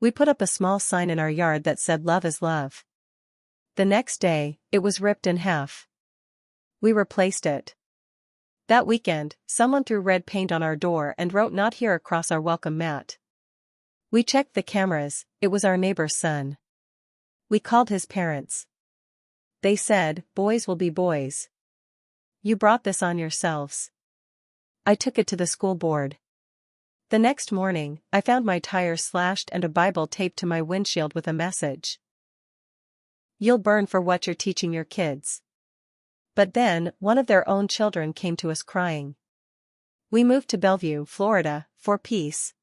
We put up a small sign in our yard that said "Love is love." The next day, it was ripped in half. We replaced it. That weekend, someone threw red paint on our door and wrote "Not here" across our welcome mat. We checked the cameras, it was our neighbor's son. We called his parents. They said, "Boys will be boys. You brought this on yourselves." I took it to the school board. The next morning, I found my tires slashed and a Bible taped to my windshield with a message. "You'll burn for what you're teaching your kids." But then, one of their own children came to us crying. We moved to Bellevue, Florida, for peace.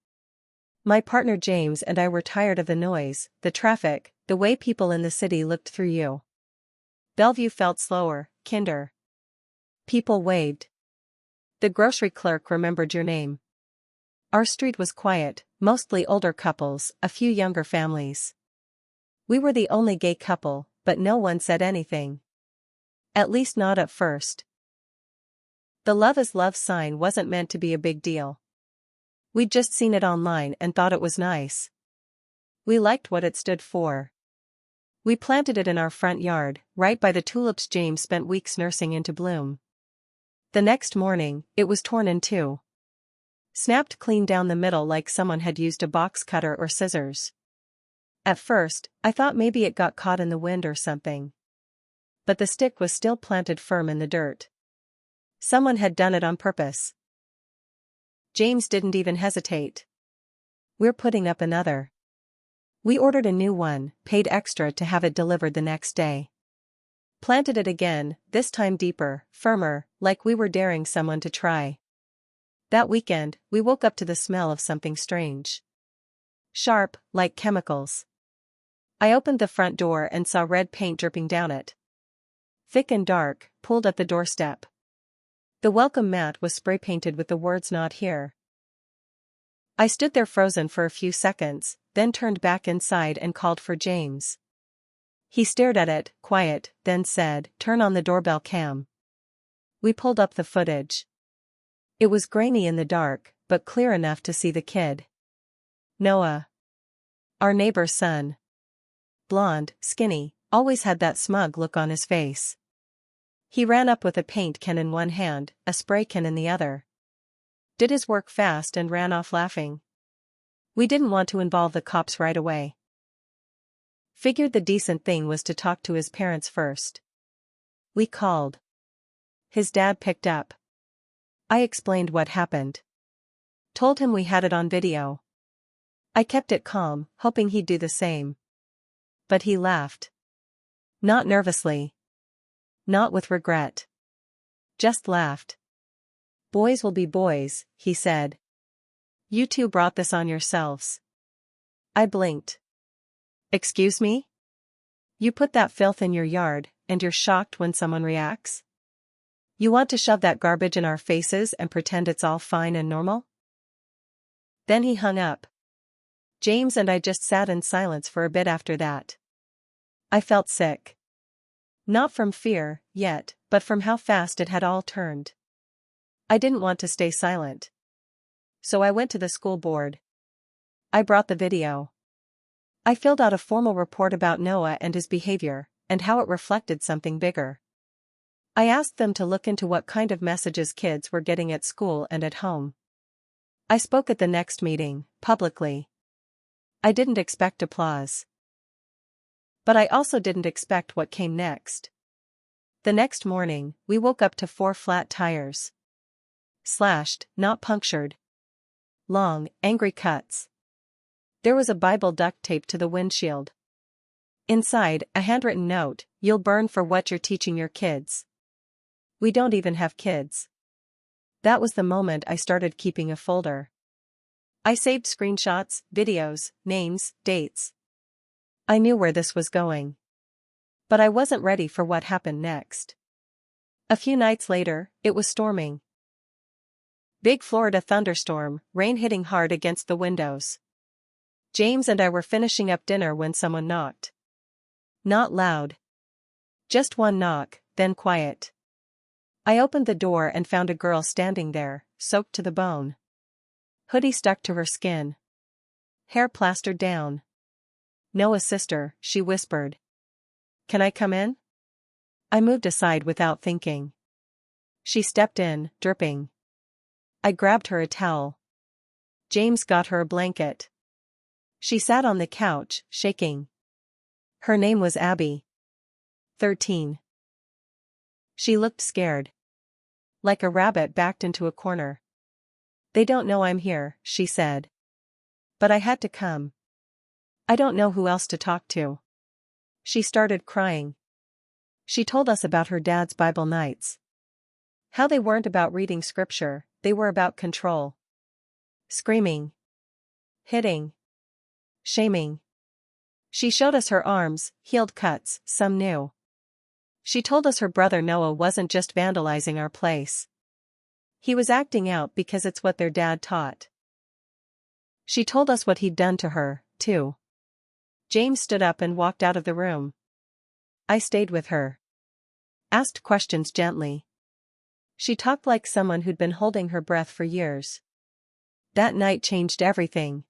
My partner James and I were tired of the noise, the traffic, the way people in the city looked through you. Bellevue felt slower, kinder. People waved. The grocery clerk remembered your name. Our street was quiet, mostly older couples, a few younger families. We were the only gay couple, but no one said anything. At least not at first. The "Love is love" sign wasn't meant to be a big deal. We'd just seen it online and thought it was nice. We liked what it stood for. We planted it in our front yard, right by the tulips James spent weeks nursing into bloom. The next morning, it was torn in two. Snapped clean down the middle like someone had used a box cutter or scissors. At first, I thought maybe it got caught in the wind or something. But the stick was still planted firm in the dirt. Someone had done it on purpose. James didn't even hesitate. "We're putting up another." We ordered a new one, paid extra to have it delivered the next day. Planted it again, this time deeper, firmer, like we were daring someone to try. That weekend, we woke up to the smell of something strange. Sharp, like chemicals. I opened the front door and saw red paint dripping down it. Thick and dark, pulled at the doorstep. The welcome mat was spray-painted with the words "Not here." I stood there frozen for a few seconds, then turned back inside and called for James. He stared at it, quiet, then said, "Turn on the doorbell cam." We pulled up the footage. It was grainy in the dark, but clear enough to see the kid. Noah. Our neighbor's son. Blonde, skinny, always had that smug look on his face. He ran up with a paint can in one hand, a spray can in the other. Did his work fast and ran off laughing. We didn't want to involve the cops right away. Figured the decent thing was to talk to his parents first. We called. His dad picked up. I explained what happened. Told him we had it on video. I kept it calm, hoping he'd do the same. But he laughed. Not nervously. Not with regret. Just laughed. "Boys will be boys," he said. "You two brought this on yourselves." I blinked. "Excuse me? You put that filth in your yard, and you're shocked when someone reacts? You want to shove that garbage in our faces and pretend it's all fine and normal?" Then he hung up. James and I just sat in silence for a bit after that. I felt sick. Not from fear, yet, but from how fast it had all turned. I didn't want to stay silent. So I went to the school board. I brought the video. I filled out a formal report about Noah and his behavior, and how it reflected something bigger. I asked them to look into what kind of messages kids were getting at school and at home. I spoke at the next meeting, publicly. I didn't expect applause. But I also didn't expect what came next. The next morning, we woke up to 4 flat tires. Slashed, not punctured. Long, angry cuts. There was a Bible duct taped to the windshield. Inside, a handwritten note, "You'll burn for what you're teaching your kids." We don't even have kids. That was the moment I started keeping a folder. I saved screenshots, videos, names, dates. I knew where this was going. But I wasn't ready for what happened next. A few nights later, it was storming. Big Florida thunderstorm, rain hitting hard against the windows. James and I were finishing up dinner when someone knocked. Not loud. Just one knock, then quiet. I opened the door and found a girl standing there, soaked to the bone. Hoodie stuck to her skin. Hair plastered down. Noah's sister, she whispered. Can I come in? I moved aside without thinking. She stepped in, dripping. I grabbed her a towel. James got her a blanket. She sat on the couch, shaking. Her name was Abby. 13. She looked scared. Like a rabbit backed into a corner. They don't know I'm here, she said. But I had to come. I don't know who else to talk to. She started crying. She told us about her dad's Bible nights. How they weren't about reading scripture, they were about control. Screaming. Hitting. Shaming. She showed us her arms, healed cuts, some new. She told us her brother Noah wasn't just vandalizing our place. He was acting out because it's what their dad taught. She told us what he'd done to her, too. James stood up and walked out of the room. I stayed with her. Asked questions gently. She talked like someone who'd been holding her breath for years. That night changed everything.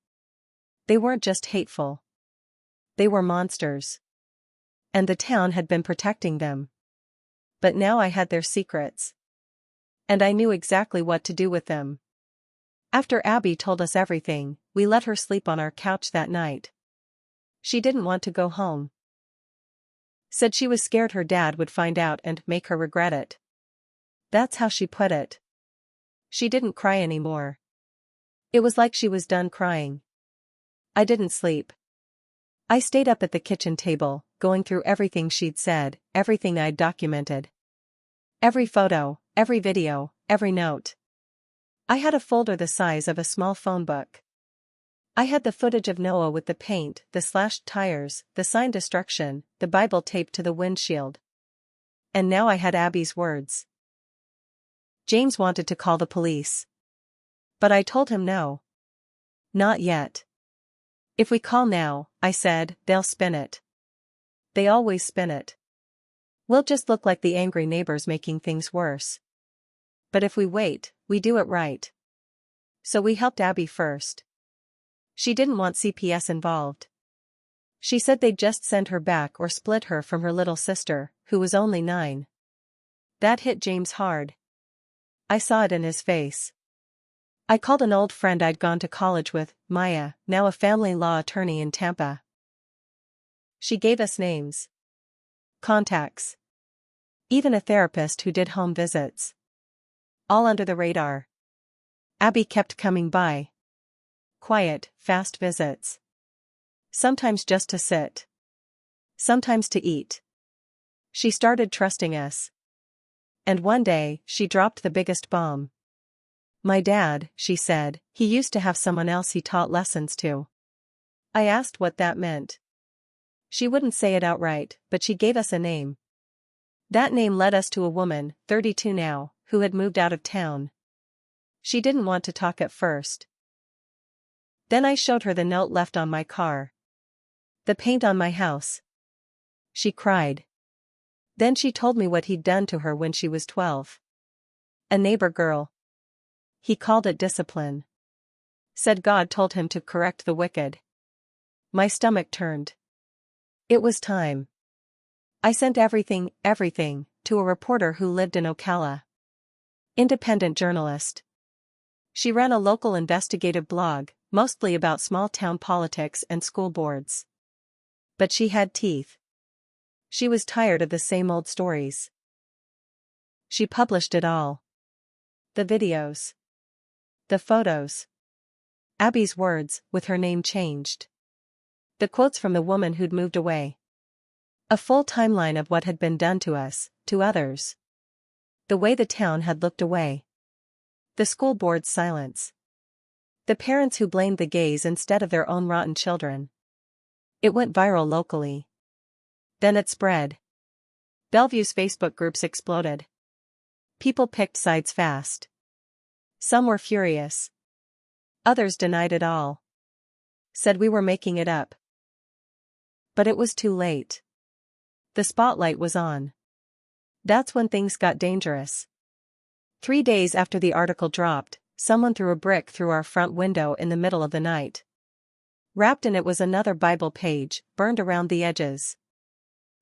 They weren't just hateful. They were monsters. And the town had been protecting them. But now I had their secrets. And I knew exactly what to do with them. After Abby told us everything, we let her sleep on our couch that night. She didn't want to go home. Said she was scared her dad would find out and make her regret it. That's how she put it. She didn't cry anymore. It was like she was done crying. I didn't sleep. I stayed up at the kitchen table, going through everything she'd said, everything I'd documented. Every photo, every video, every note. I had a folder the size of a small phone book. I had the footage of Noah with the paint, the slashed tires, the sign destruction, the Bible taped to the windshield. And now I had Abby's words. James wanted to call the police. But I told him no. Not yet. If we call now, I said, they'll spin it. They always spin it. We'll just look like the angry neighbors making things worse. But if we wait, we do it right. So we helped Abby first. She didn't want CPS involved. She said they'd just send her back or split her from her little sister, who was only 9. That hit James hard. I saw it in his face. I called an old friend I'd gone to college with, Maya, now a family law attorney in Tampa. She gave us names. Contacts. Even a therapist who did home visits. All under the radar. Abby kept coming by. Quiet, fast visits. Sometimes just to sit. Sometimes to eat. She started trusting us. And one day, she dropped the biggest bomb. My dad, she said, he used to have someone else he taught lessons to. I asked what that meant. She wouldn't say it outright, but she gave us a name. That name led us to a woman, 32 now, who had moved out of town. She didn't want to talk at first. Then I showed her the note left on my car. The paint on my house. She cried. Then she told me what he'd done to her when she was 12. A neighbor girl. He called it discipline. Said God told him to correct the wicked. My stomach turned. It was time. I sent everything, to a reporter who lived in Ocala. Independent journalist. She ran a local investigative blog, mostly about small-town politics and school boards. But she had teeth. She was tired of the same old stories. She published it all. The videos. The photos. Abby's words, with her name changed. The quotes from the woman who'd moved away. A full timeline of what had been done to us, to others. The way the town had looked away. The school board's silence. The parents who blamed the gays instead of their own rotten children. It went viral locally. Then it spread. Bellevue's Facebook groups exploded. People picked sides fast. Some were furious. Others denied it all. Said we were making it up. But it was too late. The spotlight was on. That's when things got dangerous. 3 days after the article dropped, someone threw a brick through our front window in the middle of the night. Wrapped in it was another Bible page, burned around the edges.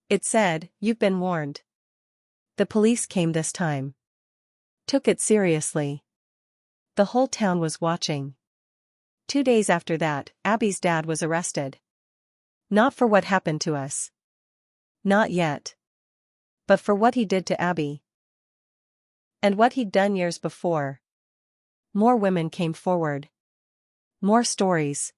It said, "You've been warned." The police came this time. Took it seriously. The whole town was watching. 2 days after that, Abby's dad was arrested. Not for what happened to us. Not yet. But for what he did to Abby. And what he'd done years before. More women came forward. More stories.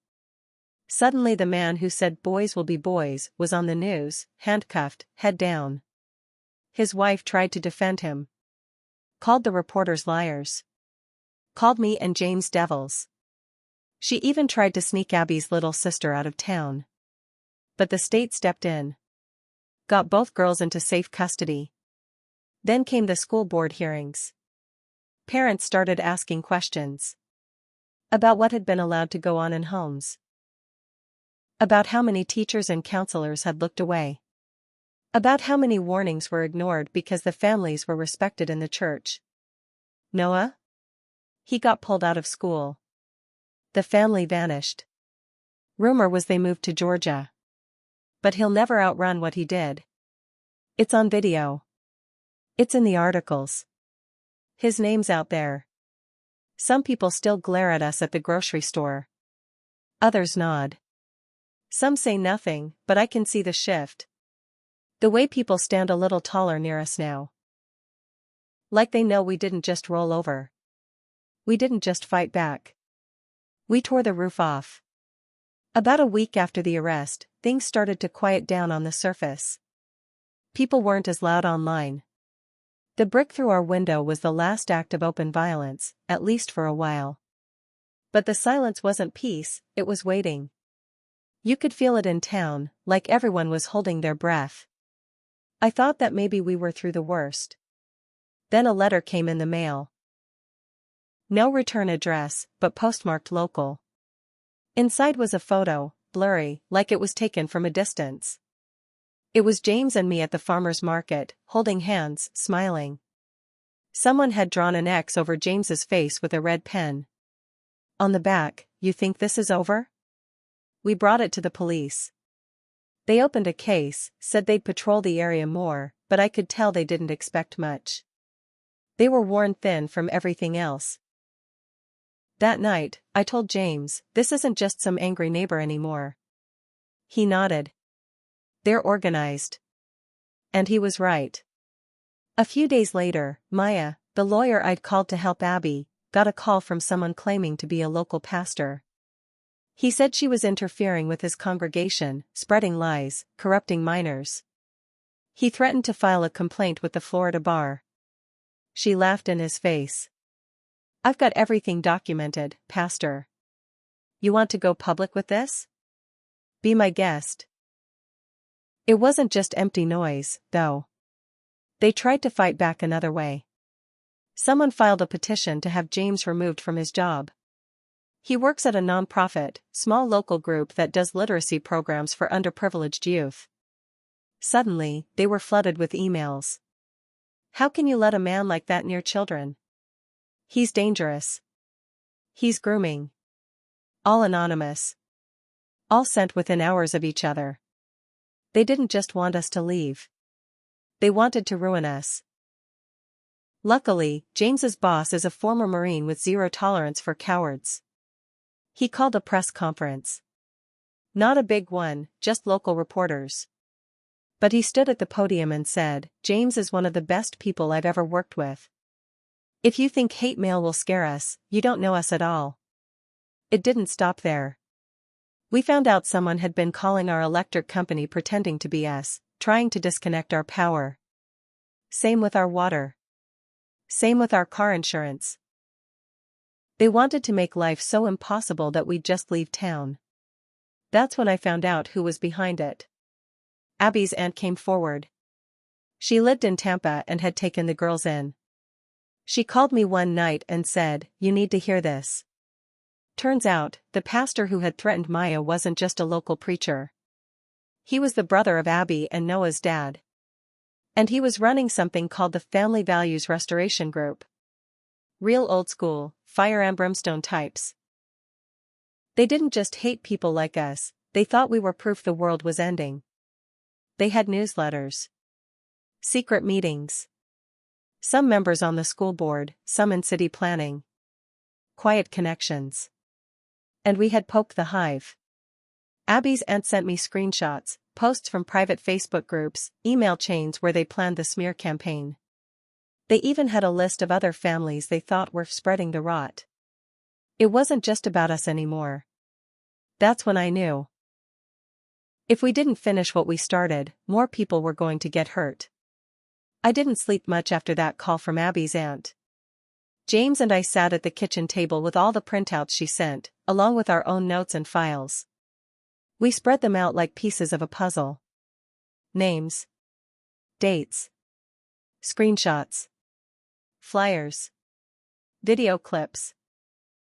Suddenly the man who said boys will be boys was on the news, handcuffed, head down. His wife tried to defend him. Called the reporters liars. Called me and James devils. She even tried to sneak Abby's little sister out of town. But the state stepped in. Got both girls into safe custody. Then came the school board hearings. Parents started asking questions. About what had been allowed to go on in homes. About how many teachers and counselors had looked away. About how many warnings were ignored because the families were respected in the church. Noah? He got pulled out of school. The family vanished. Rumor was they moved to Georgia. But he'll never outrun what he did. It's on video. It's in the articles. His name's out there. Some people still glare at us at the grocery store. Others nod. Some say nothing, but I can see the shift. The way people stand a little taller near us now. Like they know we didn't just roll over. We didn't just fight back. We tore the roof off. About a week after the arrest, things started to quiet down on the surface. People weren't as loud online. The brick through our window was the last act of open violence, at least for a while. But the silence wasn't peace, it was waiting. You could feel it in town, like everyone was holding their breath. I thought that maybe we were through the worst. Then a letter came in the mail. No return address, but postmarked local. Inside was a photo, blurry, like it was taken from a distance. It was James and me at the farmer's market, holding hands, smiling. Someone had drawn an X over James's face with a red pen. On the back, "You think this is over?" We brought it to the police. They opened a case, said they'd patrol the area more, but I could tell they didn't expect much. They were worn thin from everything else. That night, I told James, "This isn't just some angry neighbor anymore." He nodded. "They're organized." And he was right. A few days later, Maya, the lawyer I'd called to help Abby, got a call from someone claiming to be a local pastor. He said she was interfering with his congregation, spreading lies, corrupting minors. He threatened to file a complaint with the Florida bar. She laughed in his face. "I've got everything documented, Pastor. You want to go public with this? Be my guest." It wasn't just empty noise, though. They tried to fight back another way. Someone filed a petition to have James removed from his job. He works at a nonprofit, small local group that does literacy programs for underprivileged youth. Suddenly, they were flooded with emails. "How can you let a man like that near children? He's dangerous. He's grooming." All anonymous. All sent within hours of each other. They didn't just want us to leave. They wanted to ruin us. Luckily, James's boss is a former Marine with zero tolerance for cowards. He called a press conference. Not a big one, just local reporters. But he stood at the podium and said, "James is one of the best people I've ever worked with. If you think hate mail will scare us, you don't know us at all." It didn't stop there. We found out someone had been calling our electric company pretending to be us, trying to disconnect our power. Same with our water. Same with our car insurance. They wanted to make life so impossible that we'd just leave town. That's when I found out who was behind it. Abby's aunt came forward. She lived in Tampa and had taken the girls in. She called me one night and said, "You need to hear this." Turns out, the pastor who had threatened Maya wasn't just a local preacher. He was the brother of Abby and Noah's dad. And he was running something called the Family Values Restoration Group. Real old school, fire and brimstone types. They didn't just hate people like us, they thought we were proof the world was ending. They had newsletters. Secret meetings. Some members on the school board, some in city planning. Quiet connections. And we had poked the hive. Abby's aunt sent me screenshots, posts from private Facebook groups, email chains where they planned the smear campaign. They even had a list of other families they thought were spreading the rot. It wasn't just about us anymore. That's when I knew. If we didn't finish what we started, more people were going to get hurt. I didn't sleep much after that call from Abby's aunt. James and I sat at the kitchen table with all the printouts she sent, along with our own notes and files. We spread them out like pieces of a puzzle. Names. Dates. Screenshots. Flyers. Video clips.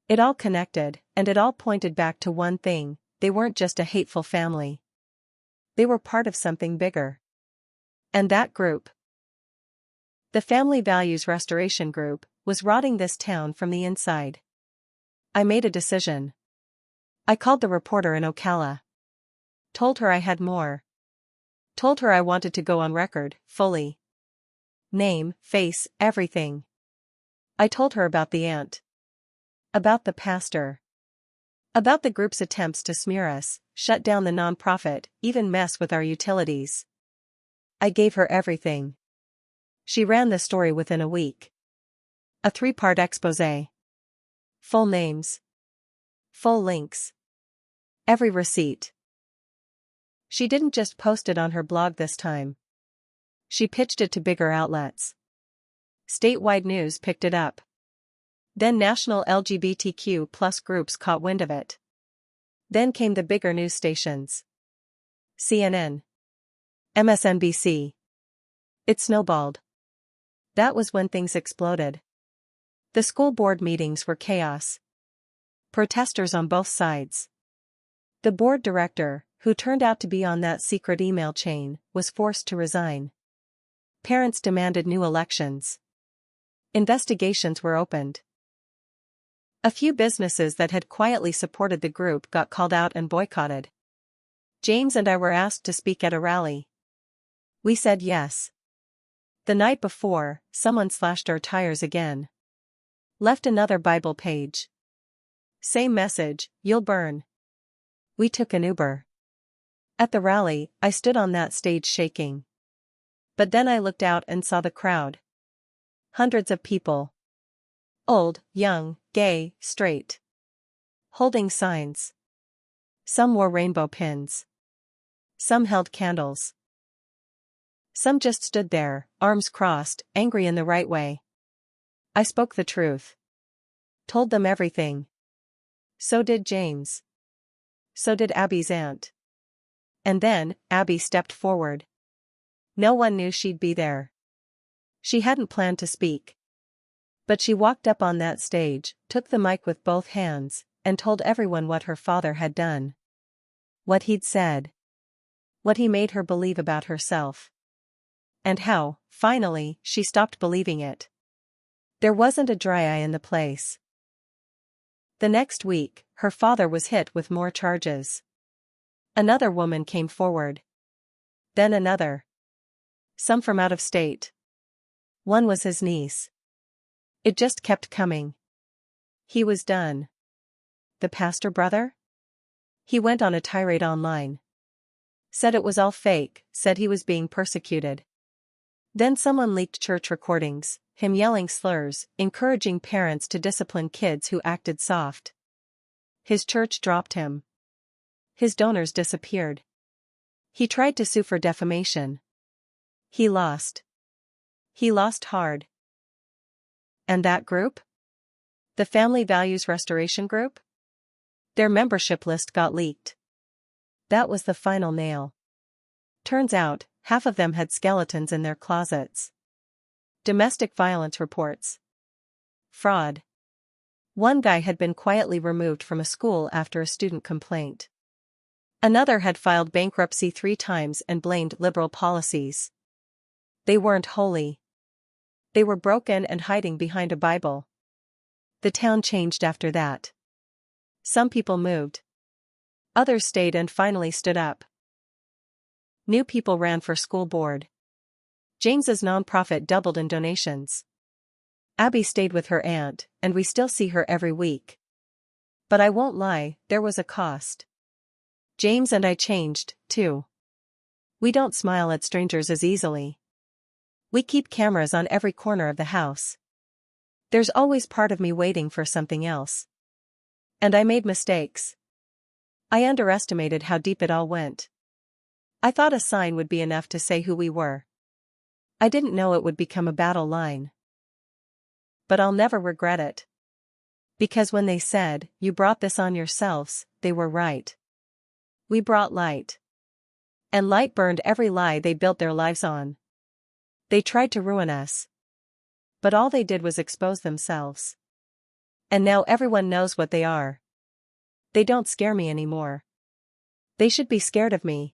It all connected, and it all pointed back to one thing: they weren't just a hateful family. They were part of something bigger. And that group, the Family Values Restoration Group, was rotting this town from the inside. I made a decision. I called the reporter in Ocala. Told her I had more. Told her I wanted to go on record, fully. Name, face, everything. I told her about the aunt. About the pastor. About the group's attempts to smear us, shut down the nonprofit, even mess with our utilities. I gave her everything. She ran the story within a week. A 3-part exposé. Full names. Full links. Every receipt. She didn't just post it on her blog this time. She pitched it to bigger outlets. Statewide news picked it up. Then national LGBTQ+ groups caught wind of it. Then came the bigger news stations. CNN. MSNBC. It snowballed. That was when things exploded. The school board meetings were chaos. Protesters on both sides. The board director, who turned out to be on that secret email chain, was forced to resign. Parents demanded new elections. Investigations were opened. A few businesses that had quietly supported the group got called out and boycotted. James and I were asked to speak at a rally. We said yes. The night before, someone slashed our tires again. Left another Bible page. Same message: you'll burn. We took an Uber. At the rally, I stood on that stage shaking. But then I looked out and saw the crowd. Hundreds of people. Old, young, gay, straight. Holding signs. Some wore rainbow pins. Some held candles. Some just stood there, arms crossed, angry in the right way. I spoke the truth. Told them everything. So did James. So did Abby's aunt. And then, Abby stepped forward. No one knew she'd be there. She hadn't planned to speak. But she walked up on that stage, took the mic with both hands, and told everyone what her father had done. What he'd said. What he made her believe about herself. And how, finally, she stopped believing it. There wasn't a dry eye in the place. The next week, her father was hit with more charges. Another woman came forward. Then another. Some from out of state. One was his niece. It just kept coming. He was done. The pastor brother? He went on a tirade online. Said it was all fake, said he was being persecuted. Then someone leaked church recordings, him yelling slurs, encouraging parents to discipline kids who acted soft. His church dropped him. His donors disappeared. He tried to sue for defamation. He lost. He lost hard. And that group? The Family Values Restoration Group? Their membership list got leaked. That was the final nail. Turns out, half of them had skeletons in their closets. Domestic violence reports. Fraud. One guy had been quietly removed from a school after a student complaint. Another had filed bankruptcy 3 times and blamed liberal policies. They weren't holy. They were broken and hiding behind a Bible. The town changed after that. Some people moved. Others stayed and finally stood up. New people ran for school board. James's nonprofit doubled in donations. Abby stayed with her aunt, and we still see her every week. But I won't lie, there was a cost. James and I changed, too. We don't smile at strangers as easily. We keep cameras on every corner of the house. There's always part of me waiting for something else. And I made mistakes. I underestimated how deep it all went. I thought a sign would be enough to say who we were. I didn't know it would become a battle line. But I'll never regret it. Because when they said, "You brought this on yourselves," they were right. We brought light. And light burned every lie they built their lives on. They tried to ruin us. But all they did was expose themselves. And now everyone knows what they are. They don't scare me anymore. They should be scared of me.